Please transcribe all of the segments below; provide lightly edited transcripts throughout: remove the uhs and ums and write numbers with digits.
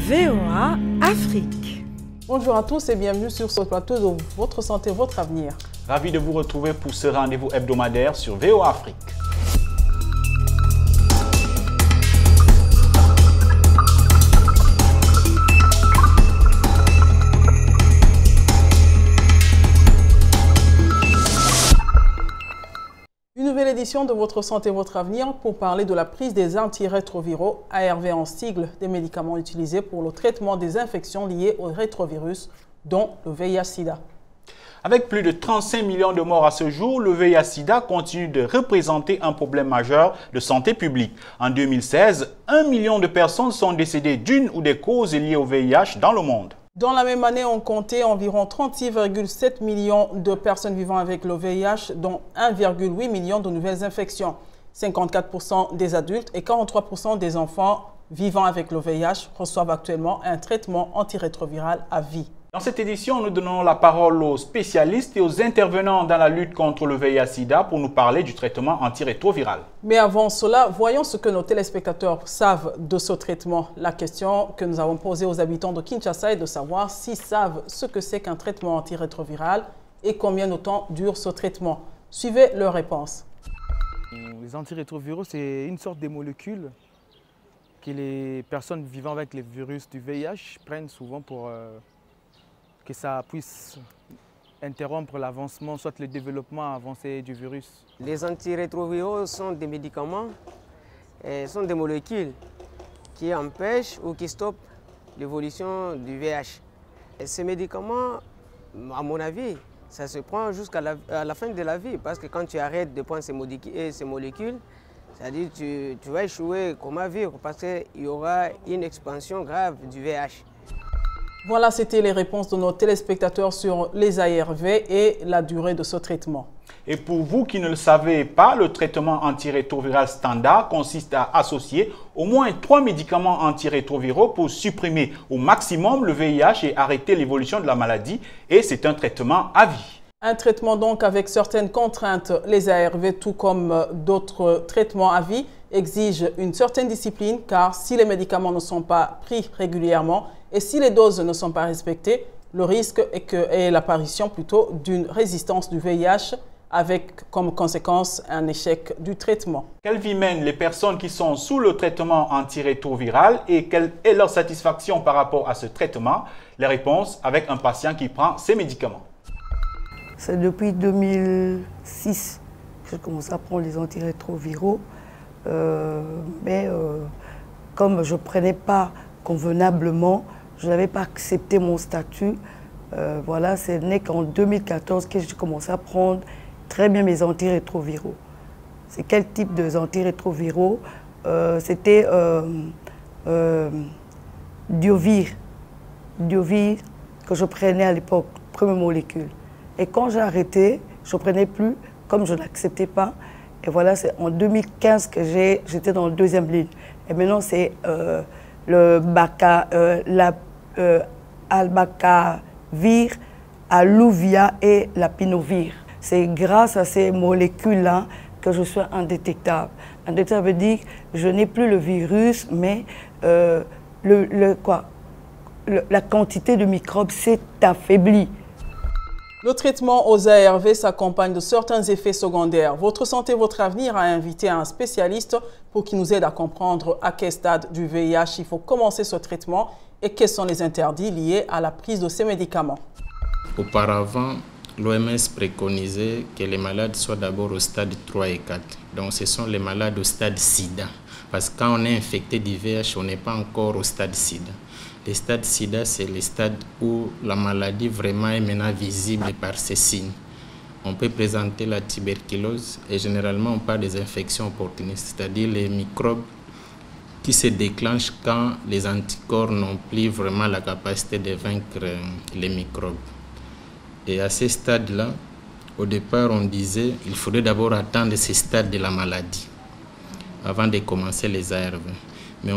VOA Afrique. Bonjour à tous et bienvenue sur ce plateau de Votre Santé, Votre Avenir. Ravi de vous retrouver pour ce rendez-vous hebdomadaire sur VOA Afrique. Une nouvelle édition de Votre Santé, Votre Avenir pour parler de la prise des antirétroviraux, ARV en sigle, des médicaments utilisés pour le traitement des infections liées au rétrovirus, dont le VIH-Sida. Avec plus de 35 millions de morts à ce jour, le VIH-Sida continue de représenter un problème majeur de santé publique. En 2016, 1 million de personnes sont décédées d'une ou des causes liées au VIH dans le monde. Dans la même année, on comptait environ 36,7 millions de personnes vivant avec le VIH, dont 1,8 million de nouvelles infections. 54% des adultes et 43% des enfants vivant avec le VIH reçoivent actuellement un traitement antirétroviral à vie. Dans cette édition, nous donnons la parole aux spécialistes et aux intervenants dans la lutte contre le VIH-Sida pour nous parler du traitement antirétroviral. Mais avant cela, voyons ce que nos téléspectateurs savent de ce traitement. La question que nous avons posée aux habitants de Kinshasa est de savoir s'ils savent ce que c'est qu'un traitement antirétroviral et combien de temps dure ce traitement. Suivez leurs réponses. Les antirétroviraux, c'est une sorte de molécules que les personnes vivant avec les virus du VIH prennent souvent pour que ça puisse interrompre l'avancement, soit le développement avancé du virus. Les antirétroviraux sont des médicaments, sont des molécules qui empêchent ou qui stoppent l'évolution du VIH. Et ces médicaments, à mon avis, ça se prend jusqu'à la fin de la vie, parce que quand tu arrêtes de prendre ces molécules, c'est-à-dire que tu vas échouer comment vivre, parce qu'il y aura une expansion grave du VIH. Voilà, c'était les réponses de nos téléspectateurs sur les ARV et la durée de ce traitement. Et pour vous qui ne le savez pas, le traitement antirétroviral standard consiste à associer au moins 3 médicaments antirétroviraux pour supprimer au maximum le VIH et arrêter l'évolution de la maladie. Et c'est un traitement à vie. Un traitement donc avec certaines contraintes. Les ARV, tout comme d'autres traitements à vie, exigent une certaine discipline car si les médicaments ne sont pas pris régulièrement et si les doses ne sont pas respectées, le risque est l'apparition plutôt d'une résistance du VIH avec comme conséquence un échec du traitement. Quelle vie mènent les personnes qui sont sous le traitement antirétroviral et quelle est leur satisfaction par rapport à ce traitement? Les réponses avec un patient qui prend ces médicaments. C'est depuis 2006 que j'ai commencé à prendre les antirétroviraux. Comme je ne prenais pas convenablement, je n'avais pas accepté mon statut. Voilà, ce n'est qu'en 2014 que j'ai commencé à prendre très bien mes antirétroviraux. C'est quel type d'antirétroviraux? C'était Diovir. Diovir que je prenais à l'époque, première molécule. Et quand j'ai arrêté, je ne prenais plus, comme je n'acceptais pas. Et voilà, c'est en 2015 que j'étais dans la deuxième ligne. Et maintenant, c'est le Albacavir, Aluvia et la Pinovir. C'est grâce à ces molécules-là que je suis indétectable. Indétectable veut dire que je n'ai plus le virus, mais la quantité de microbes s'est affaiblie. Le traitement aux ARV s'accompagne de certains effets secondaires. Votre santé, votre avenir a invité un spécialiste pour qu'il nous aide à comprendre à quel stade du VIH il faut commencer ce traitement et quels sont les interdits liés à la prise de ces médicaments. Auparavant, l'OMS préconisait que les malades soient d'abord au stade 3 et 4. Donc ce sont les malades au stade SIDA. Parce que quand on est infecté du VIH, on n'est pas encore au stade SIDA. Le stade SIDA, c'est le stade où la maladie vraiment est maintenant visible par ses signes. On peut présenter la tuberculose et généralement on parle des infections opportunistes, c'est-à-dire les microbes qui se déclenchent quand les anticorps n'ont plus vraiment la capacité de vaincre les microbes. Et à ces stades-là, au départ, on disait qu'il faudrait d'abord attendre ces stades de la maladie avant de commencer les ARV. Mais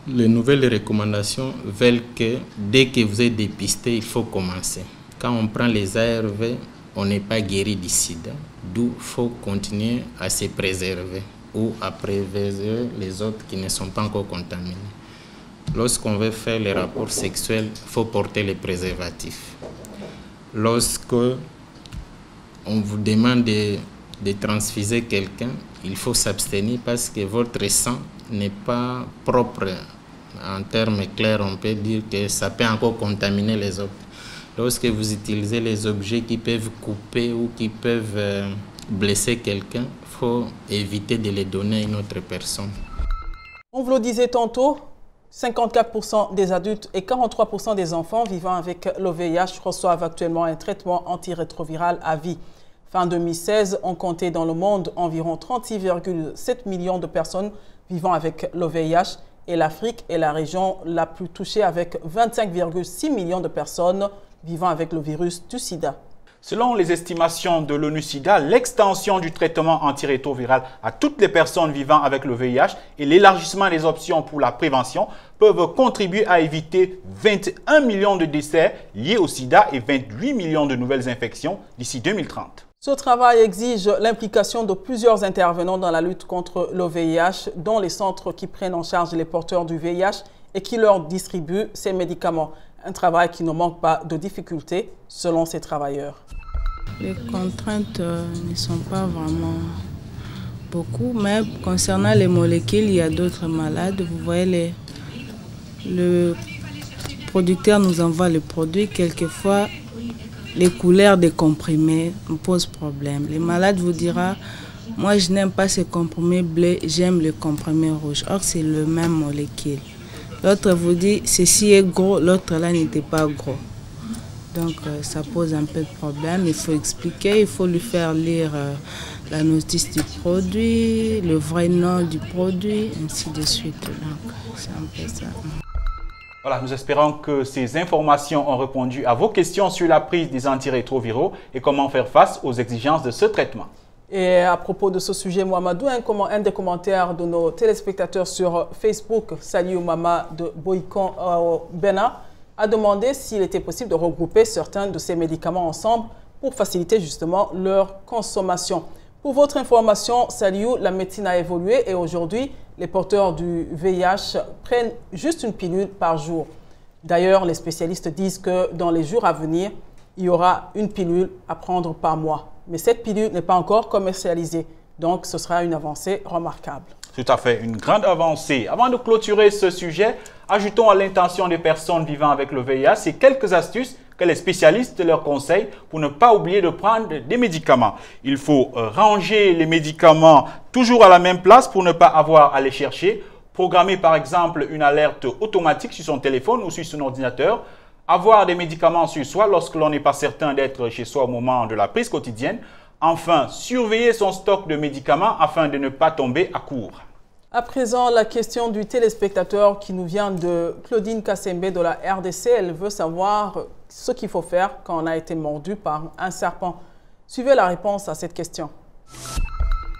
les nouvelles recommandations veulent que dès que vous êtes dépisté, il faut commencer. Quand on prend les ARV, on n'est pas guéri du sida, d'où il faut continuer à se préserver ou à préserver les autres qui ne sont pas encore contaminés. lorsqu'on veut faire les rapports sexuels, il faut porter les préservatifs. Lorsque on vous demande de transfuser quelqu'un, il faut s'abstenir parce que votre sang n'est pas propre. En termes clairs, on peut dire que ça peut encore contaminer les autres. Lorsque vous utilisez les objets qui peuvent couper ou qui peuvent blesser quelqu'un, il faut éviter de les donner à une autre personne. On vous le disait tantôt, 54% des adultes et 43% des enfants vivant avec le VIH reçoivent actuellement un traitement antirétroviral à vie. Fin 2016, on comptait dans le monde environ 36,7 millions de personnes vivant avec le VIH et l'Afrique est la région la plus touchée avec 25,6 millions de personnes vivant avec le virus du sida. Selon les estimations de l'ONU-SIDA, l'extension du traitement antirétroviral à toutes les personnes vivant avec le VIH et l'élargissement des options pour la prévention peuvent contribuer à éviter 21 millions de décès liés au sida et 28 millions de nouvelles infections d'ici 2030. Ce travail exige l'implication de plusieurs intervenants dans la lutte contre le VIH, dont les centres qui prennent en charge les porteurs du VIH et qui leur distribuent ces médicaments. Un travail qui ne manque pas de difficultés selon ces travailleurs. Les contraintes ne sont pas vraiment beaucoup, mais concernant les molécules, il y a d'autres malades. Vous voyez, le producteur nous envoie le produit. Quelquefois, les couleurs des comprimés me posent problème. Les malades vous diront, moi je n'aime pas ce comprimé bleu, j'aime le comprimé rouge. Or, c'est le même molécule. L'autre vous dit, ceci est gros, l'autre là n'était pas gros. Donc ça pose un peu de problème. Il faut expliquer, il faut lui faire lire la notice du produit, le vrai nom du produit, ainsi de suite. Donc c'est un peu ça. Voilà, nous espérons que ces informations ont répondu à vos questions sur la prise des antirétroviraux et comment faire face aux exigences de ce traitement. Et à propos de ce sujet, Mohamedou, un des commentaires de nos téléspectateurs sur Facebook, Saliou Mama de Boïkon Bena, a demandé s'il était possible de regrouper certains de ces médicaments ensemble pour faciliter justement leur consommation. Pour votre information, Saliou, la médecine a évolué et aujourd'hui, les porteurs du VIH prennent juste une pilule par jour. D'ailleurs, les spécialistes disent que dans les jours à venir, il y aura une pilule à prendre par mois. Mais cette pilule n'est pas encore commercialisée. Donc, ce sera une avancée remarquable. Tout à fait, une grande avancée. Avant de clôturer ce sujet, ajoutons à l'intention des personnes vivant avec le VIH ces quelques astuces que les spécialistes leur conseillent pour ne pas oublier de prendre des médicaments. Il faut ranger les médicaments toujours à la même place pour ne pas avoir à les chercher. Programmer par exemple une alerte automatique sur son téléphone ou sur son ordinateur. Avoir des médicaments sur soi lorsque l'on n'est pas certain d'être chez soi au moment de la prise quotidienne. Enfin, surveiller son stock de médicaments afin de ne pas tomber à court. À présent, la question du téléspectateur qui nous vient de Claudine Kassembe de la RDC. Elle veut savoir ce qu'il faut faire quand on a été mordu par un serpent. Suivez la réponse à cette question.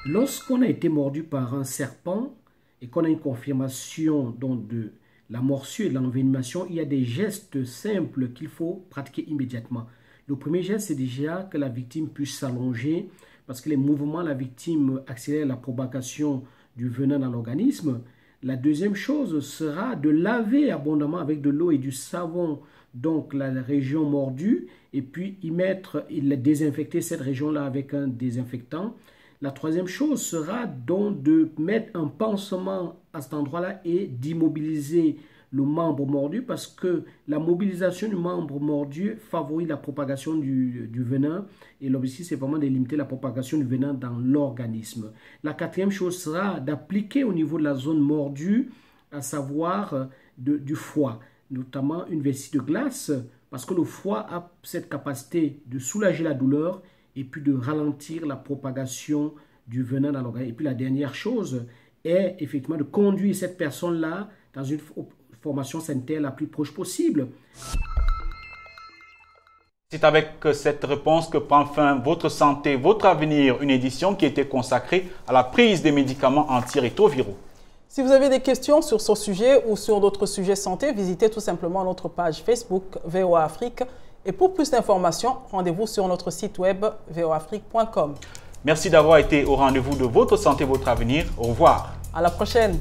Lorsqu'on a été mordu par un serpent et qu'on a une confirmation de la morsure et de l'envenimation, il y a des gestes simples qu'il faut pratiquer immédiatement. Le premier geste, c'est déjà que la victime puisse s'allonger parce que les mouvements de la victime accélèrent la propagation du venin dans l'organisme. La deuxième chose sera de laver abondamment avec de l'eau et du savon donc la région mordue et puis désinfecter cette région-là avec un désinfectant. La troisième chose sera donc de mettre un pansement à cet endroit-là et d'immobiliser le membre mordu parce que la mobilisation du membre mordu favorise la propagation du venin et l'objectif c'est vraiment de limiter la propagation du venin dans l'organisme. La quatrième chose sera d'appliquer au niveau de la zone mordue, à savoir du foie, notamment une vessie de glace parce que le foie a cette capacité de soulager la douleur et puis de ralentir la propagation du venin dans l'organisme. Et puis la dernière chose est effectivement de conduire cette personne-là dans une formation sanitaire la plus proche possible. C'est avec cette réponse que prend fin Votre Santé, Votre Avenir, une édition qui était consacrée à la prise des médicaments antirétroviraux. Si vous avez des questions sur ce sujet ou sur d'autres sujets santé, visitez tout simplement notre page Facebook VOA Afrique. Et pour plus d'informations, rendez-vous sur notre site web voafrique.com. Merci d'avoir été au rendez-vous de Votre Santé, Votre Avenir. Au revoir. À la prochaine.